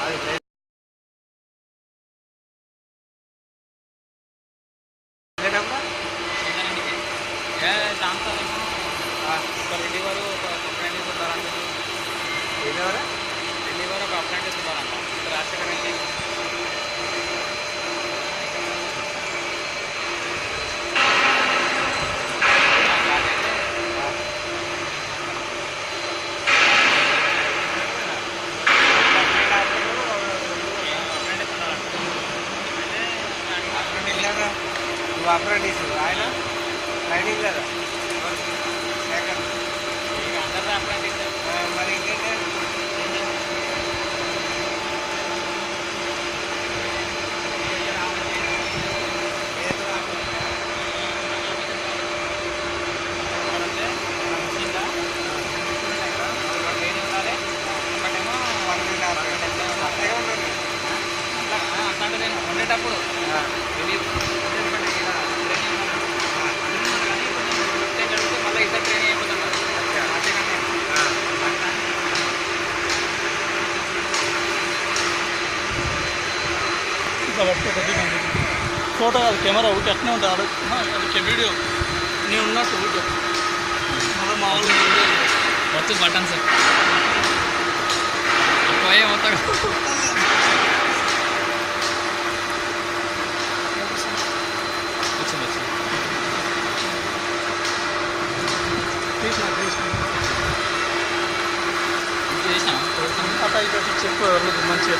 అది డెలివరీ ఒక అప్రెంటిస్ ఉంటారంట. డెలివరీ ఒక అప్రెంటిస్ ఉంటారంట రాజశేఖర్ రెడ్డి. నువ్వు అప్రెంటిస్ ఆయన ట్రైనింగ్ కదా ఇక అందరితో అప్రెంటిస్. మరి ఇంకేంటే అట్లాంటి నేను ఉండేటప్పుడు మళ్ళీ ఇద్దరు ట్రైనింగ్ అయిపోతున్నారు. ఇట్లా పట్టుకోవద్దు ఫోటో కాదు కెమెరా ఊరికి అట్నే ఉంటుంది. అది వీడియో నేను ఉన్నట్టు ఊరికే మళ్ళీ మామూలుగా మొత్తం బటన్స్ పోయే మొత్తం. వచ్చింది వచ్చింది చేసినా అట్లా ఇటు చెప్పు ఎవరు మంచిగా